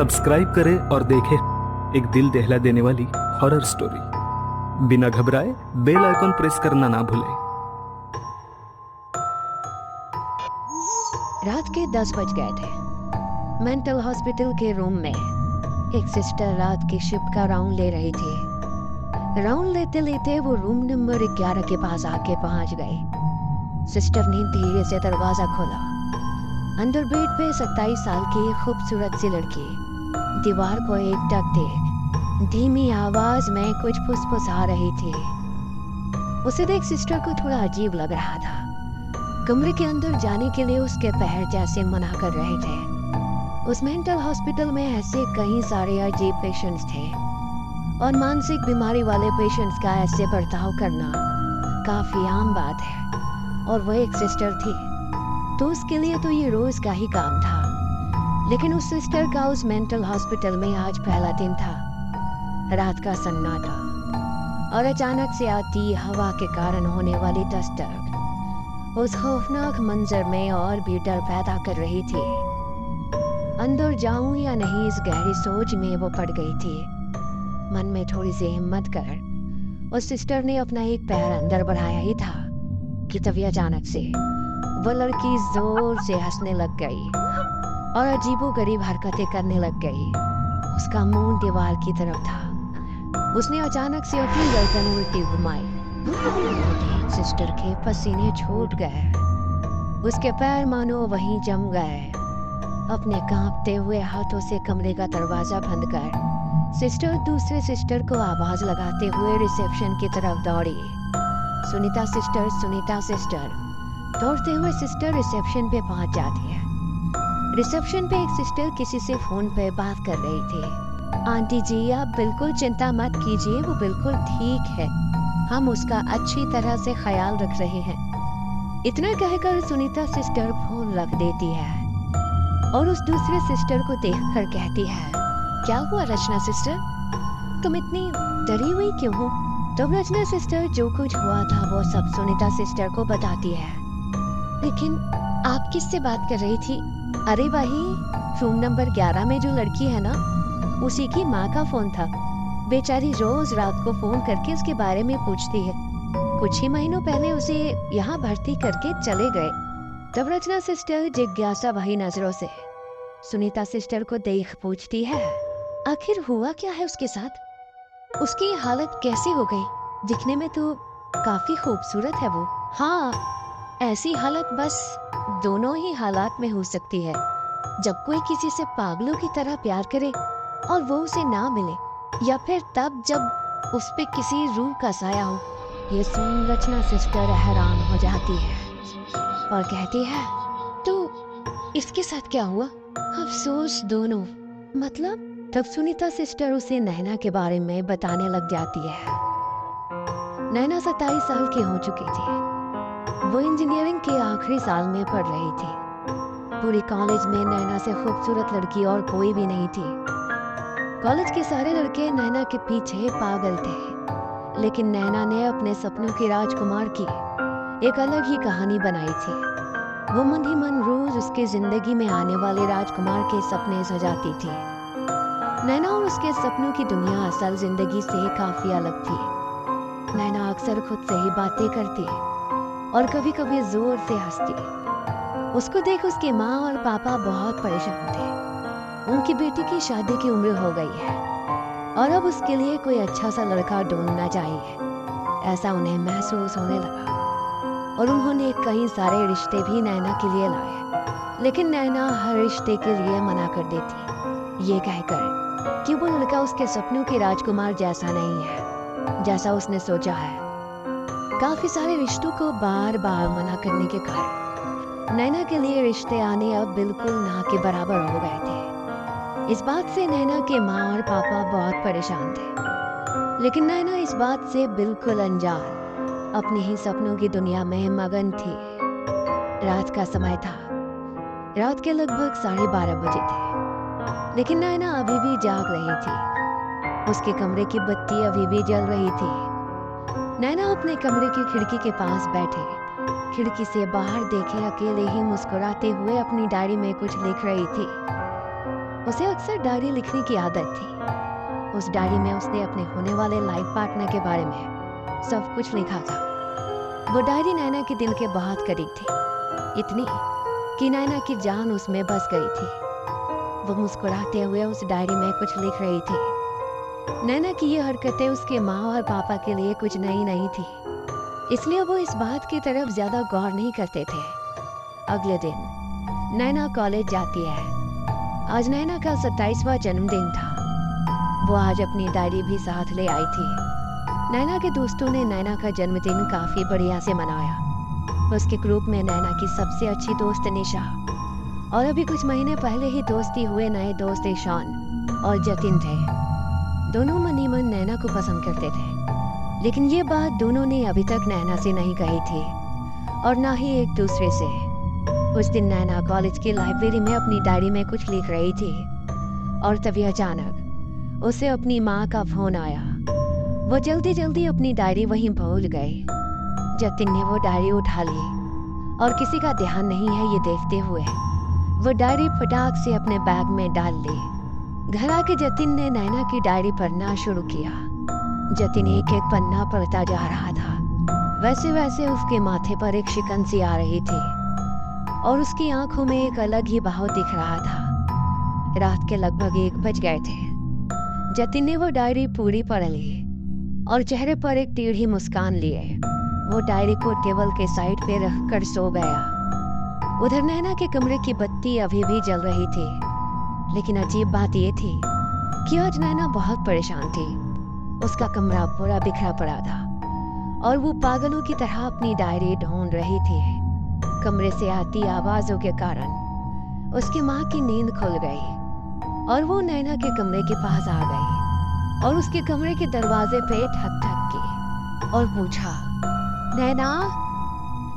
Subscribe करें और देखें एक दिल दहला देने वाली हॉरर स्टोरी। बिना घबराए बेल आइकन प्रेस करना ना भूलें। रात के 10 बज गए थे। मेंटल हॉस्पिटल के रूम में एक सिस्टर रात की शिफ्ट का राउंड ले रही थी। राउंड लेते लेते वो रूम नंबर 11 के पास आके पहुंच गई। सिस्टर ने धीरे से दरवाजा खोला। अंदर बेड पे 27 साल की एक खूबसूरत सी लड़की दीवार को एकटक देख धीमी आवाज में कुछ फुसफुसा रही थी। उसे देख सिस्टर को थोड़ा अजीब लग रहा था। कमरे के अंदर जाने के लिए उसके पैर जैसे मना कर रहे थे। उस मेंटल हॉस्पिटल में ऐसे कई सारे अजीब पेशेंट्स थे और मानसिक बीमारी वाले पेशेंट्स का ऐसे बर्ताव करना काफी आम बात है। और वो एक सिस्टर थी तो उसके लिए तो ये रोज का ही काम था। लेकिन उस सिस्टर का उस मेंटल हॉस्पिटल में आज पहला दिन था। रात का सन्नाटा और अचानक से आती हवा के कारण होने वाली डस्टर उस खौफनाक मंजर में और भी डर पैदा कर रही थी। अंदर जाऊं या नहीं इस गहरी सोच में वो पड़ गई थी। मन में थोड़ी सी हिम्मत कर उस सिस्टर ने अपना एक पैर अंदर बढ़ाया ही था कि तभी अचानक से वो लड़की जोर से हंसने लग गई और अजीबोगरीब हरकतें करने लग गई। उसका मुंह दीवार की तरफ था। उसने अचानक से अपनी गर्दन उल्टी घुमाई। सिस्टर के पसीने छूट गए। उसके पैर मानो वहीं जम गए। अपने कांपते हुए हाथों से कमरे का दरवाजा बंद कर सिस्टर दूसरे सिस्टर को आवाज लगाते हुए रिसेप्शन की तरफ दौड़ी। Sunita sister, Sunita sister. दौड़ते हुए सिस्टर रिसेप्शन पे पहुंच जाती है। रिसेप्शन पे एक सिस्टर किसी से फोन पे बात कर रही थी। आंटी जी आप बिल्कुल चिंता मत कीजिए, वो बिल्कुल ठीक है, हम उसका अच्छी तरह से ख्याल रख रहे हैं। इतना कहकर सुनीता सिस्टर फोन रख देती है और उस दूसरे सिस्टर को देखकर कहती है, क्या हुआ रचना सिस्टर, तुम इतनी डरी हुई क्यों हो? तो रचना सिस्टर जो कुछ हुआ था वो सब सुनीता सिस्टर को बताती है। लेकिन आप किससे बात कर रही थी? अरे वही रूम नंबर 11 में जो लड़की है ना, उसी की माँ का फोन था। बेचारी रोज रात को फोन करके उसके बारे में पूछती है। कुछ ही महीनों पहले उसे यहाँ भर्ती करके चले गए। तब रचना सिस्टर जिज्ञासा भरी नजरों से सुनीता सिस्टर को देख पूछती है, आखिर हुआ क्या है उसके साथ? उसकी हालत कैसी हो गई? दिखने में तो काफी खूबसूरत है वो। हाँ, ऐसी हालत बस दोनों ही हालात में हो सकती है, जब कोई किसी से पागलों की तरह प्यार करे और वो उसे ना मिले, या फिर तब जब उस पे किसी रूह का साया हो। ये सुन रचना सिस्टर हैरान हो जाती है और कहती है, तो इसके साथ क्या हुआ? अफसोस दोनों। मतलब? तब सुनीता सिस्टर उसे नैना के बारे में बताने लग जाती है। नैना 27 साल की हो चुकी थी। वो इंजीनियरिंग के आखिरी साल में पढ़ रही थी। पूरी कॉलेज में नैना से खूबसूरत लड़की और कोई भी नहीं थी। कॉलेज के सारे लड़के नैना के पीछे पागल थे, लेकिन नैना ने अपने सपनों की राजकुमार की एक अलग ही कहानी बनाई थी। वो मन ही मन रोज उसके जिंदगी में आने वाले राजकुमार के सपने सजाती थी। नैना और उसके सपनों की दुनिया असल जिंदगी से काफी अलग थी। नैना अक्सर खुद से ही बातें करती और कभी कभी जोर से हंसती। उसको देख उसकी माँ और पापा बहुत परेशान थे। उनकी बेटी की शादी की उम्र हो गई है और अब उसके लिए कोई अच्छा सा लड़का ढूंढना चाहिए, ऐसा उन्हें महसूस होने लगा। और उन्होंने कई सारे रिश्ते भी नैना के लिए लाए, लेकिन नैना हर रिश्ते के लिए मना कर देती, ये कहकर कि वो लड़का उसके सपनों के राजकुमार जैसा नहीं है जैसा उसने सोचा है। काफी सारे रिश्तों को बार बार मना करने के कारण नैना के लिए रिश्ते आने अब बिल्कुल ना के बराबर हो गए थे। इस बात से नैना के माँ और पापा बहुत परेशान थे, लेकिन नैना इस बात से बिल्कुल अनजान अपने ही सपनों की दुनिया में मगन थी। रात का समय था। रात के लगभग 12:30 बजे थे, लेकिन नैना अभी भी जाग रही थी। उसके कमरे की बत्ती अभी भी जल रही थी। नैना अपने कमरे की खिड़की के पास बैठे खिड़की से बाहर देखे अकेले ही मुस्कुराते हुए अपनी डायरी में कुछ लिख रही थी। उसे अक्सर डायरी लिखने की आदत थी। उस डायरी में उसने अपने होने वाले लाइफ पार्टनर के बारे में सब कुछ लिखा था। वो डायरी नैना के दिल के बहुत करीब थी, इतनी कि नैना की जान उसमें बस गई थी। वो मुस्कुराते हुए उस डायरी में कुछ लिख रही थी। नैना की ये हरकतें उसके माँ और पापा के लिए कुछ नई नहीं थी, इसलिए वो इस बात की तरफ ज्यादा गौर नहीं करते थे। अगले दिन नैना कॉलेज जाती है। आज नैना का 27वां जन्मदिन था। वो आज अपनी डायरी भी साथ ले आई थी। नैना के दोस्तों ने नैना का जन्मदिन काफी बढ़िया से मनाया। उसके ग्रुप में नैना की सबसे अच्छी दोस्त निशा और अभी कुछ महीने पहले ही दोस्ती हुए नए दोस्त ईशान और जतिन थे। दोनों मन ही मन नैना को पसंद करते थे, लेकिन ये बात दोनों ने अभी तक नैना से नहीं कही थी और ना ही एक दूसरे से। उस दिन नैना कॉलेज की लाइब्रेरी में अपनी डायरी में कुछ लिख रही थी और तभी अचानक उसे अपनी माँ का फोन आया। वो जल्दी जल्दी अपनी डायरी वहीं भूल गए। जतिन ने वो डायरी उठा ली और किसी का ध्यान नहीं है ये देखते हुए वो डायरी फटाक से अपने बैग में डाल ली। घर आके जतिन ने नैना की डायरी पढ़ना शुरू किया। जतिन एक एक पन्ना पढ़ता जा रहा था। वैसे वैसे उसके माथे पर एक शिकन सी आ रही थी और उसकी आंखों में एक अलग ही भाव दिख रहा था। रात के लगभग 1 बज गए थे। जतिन ने वो डायरी पूरी पढ़ ली और चेहरे पर एक टेढ़ी मुस्कान लिए वो डायरी को टेबल के साइड पे रखकर सो गया। उधर नैना के कमरे की बत्ती अभी भी जल रही थी, लेकिन अजीब बात ये थी कि आज नैना बहुत परेशान थी। उसका कमरा पूरा बिखरा पड़ा था और वो पागलों की तरह अपनी डायरी ढूंढ रही थी। कमरे से आती आवाजों के कारण उसकी माँ की नींद खुल गई और वो नैना के कमरे के पास आ गई और उसके कमरे के दरवाजे पे ठक ठक की और पूछा, नैना,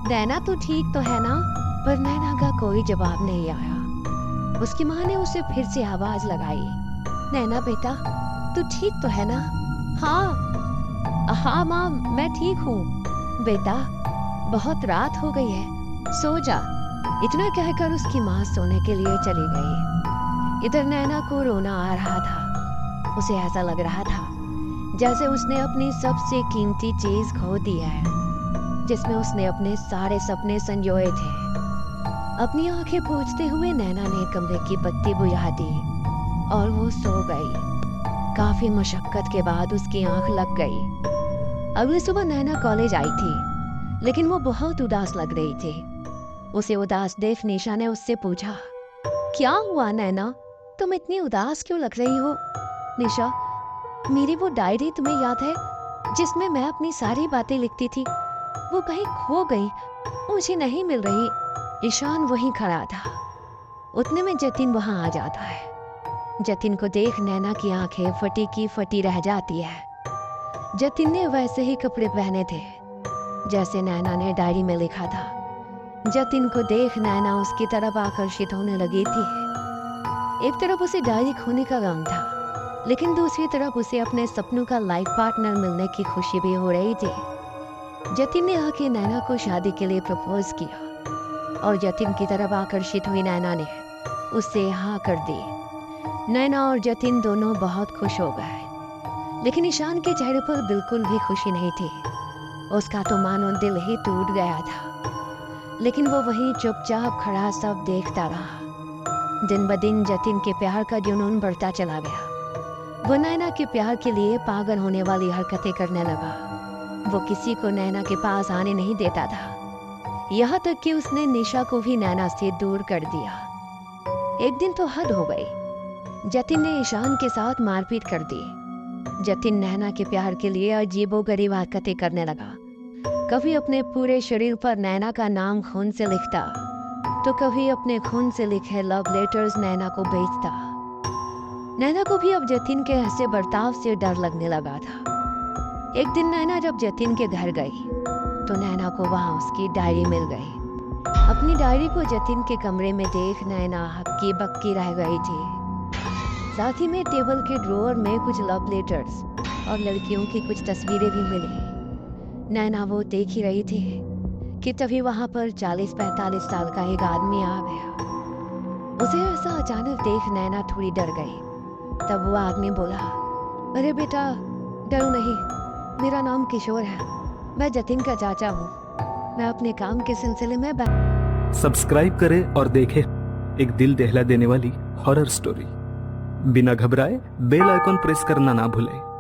नैना तू ठीक तो है ना? पर नैना का कोई जवाब नहीं आया। उसकी माँ ने उसे फिर से आवाज लगाई, नैना बेटा तू ठीक तो है ना? हाँ माँ मैं ठीक हूँ। बेटा बहुत रात हो गई है, सो जा। इतना कहकर उसकी माँ सोने के लिए चली गई। इधर नैना को रोना आ रहा था। उसे ऐसा लग रहा था जैसे उसने अपनी सबसे कीमती चीज खो दी है, जिसमें उसने अपने सारे सपने संजोए थे। अपनी आंखें पोंछते हुए नैना ने कमरे की बत्ती बुझा दी और वो सो गई। काफी मशक्कत के बाद उसकी आंख लग गई। अगली सुबह नैना कॉलेज आई थी, लेकिन वो बहुत उदास लग रही थी। उसे उदास देख निशा ने उससे पूछा, क्या हुआ नैना, तुम इतनी उदास क्यों लग रही हो? निशा, मेरी वो डायरी तुम्हें याद है जिसमें मैं अपनी सारी बातें लिखती थी? वो कहीं खो गई, मुझे नहीं मिल रही। ईशान वहीं खड़ा था। उतने में जतिन वहां आ जाता है। जतिन को देख नैना की आंखें फटी की फटी रह जाती है। जतिन ने वैसे ही कपड़े पहने थे जैसे नैना ने डायरी में लिखा था। जतिन को देख नैना उसकी तरफ आकर्षित होने लगी थी। एक तरफ उसे डायरी खोने का गम था, लेकिन दूसरी तरफ उसे अपने सपनों का लाइफ पार्टनर मिलने की खुशी भी हो रही थी। जतिन ने आके नैना को शादी के लिए प्रपोज किया और जतिन की तरफ आकर्षित हुई नैना ने उससे हाँ कर दी। नैना और जतिन दोनों बहुत खुश हो गए, लेकिन ईशान के चेहरे पर बिल्कुल भी खुशी नहीं थी। उसका तो मानो दिल ही टूट गया था, लेकिन वो वहीं चुपचाप खड़ा सब देखता रहा। दिन ब दिन जतिन के प्यार का जुनून बढ़ता चला गया। वो नैना के प्यार के लिए पागल होने वाली हरकतें करने लगा। वो किसी को नैना के पास आने नहीं देता था, यहाँ तक कि उसने निशा को भी नैना से दूर कर दिया। एक दिन तो हद हो गई। जतिन ने ईशान के साथ मारपीट कर दी। जतिन नैना के प्यार के लिए अजीबोगरीब हरकतें करने लगा। कभी अपने पूरे शरीर पर नैना का नाम खून से लिखता, तो कभी अपने खून से लिखे लव लेटर्स नैना को भेजता। नैना को भी अब जतिन के ऐसे बर्ताव से डर लगने लगा था। एक दिन नैना जब जतिन के घर गई तो नैना को वहां उसकी डायरी मिल गई। अपनी डायरी को जतिन के कमरे में देख नैना हक्की बक्की रह गई थी। साथ ही में टेबल के ड्रॉअर में कुछ लव लेटर्स और लड़कियों की कुछ तस्वीरें भी मिली। नैना वो देख ही रही थी कि तभी वहां पर 40-45 साल का एक आदमी आ गया। उसे ऐसा अचानक देख नैना थोड़ी डर गई। तब वो आदमी बोला, अरे बेटा डरो नहीं, मेरा नाम किशोर है, मैं जतिन का चाचा हूँ। मैं अपने काम के सिलसिले में सब्सक्राइब करें और देखें एक दिल दहला देने वाली हॉरर स्टोरी। बिना घबराए बेल आइकॉन प्रेस करना ना भूलें।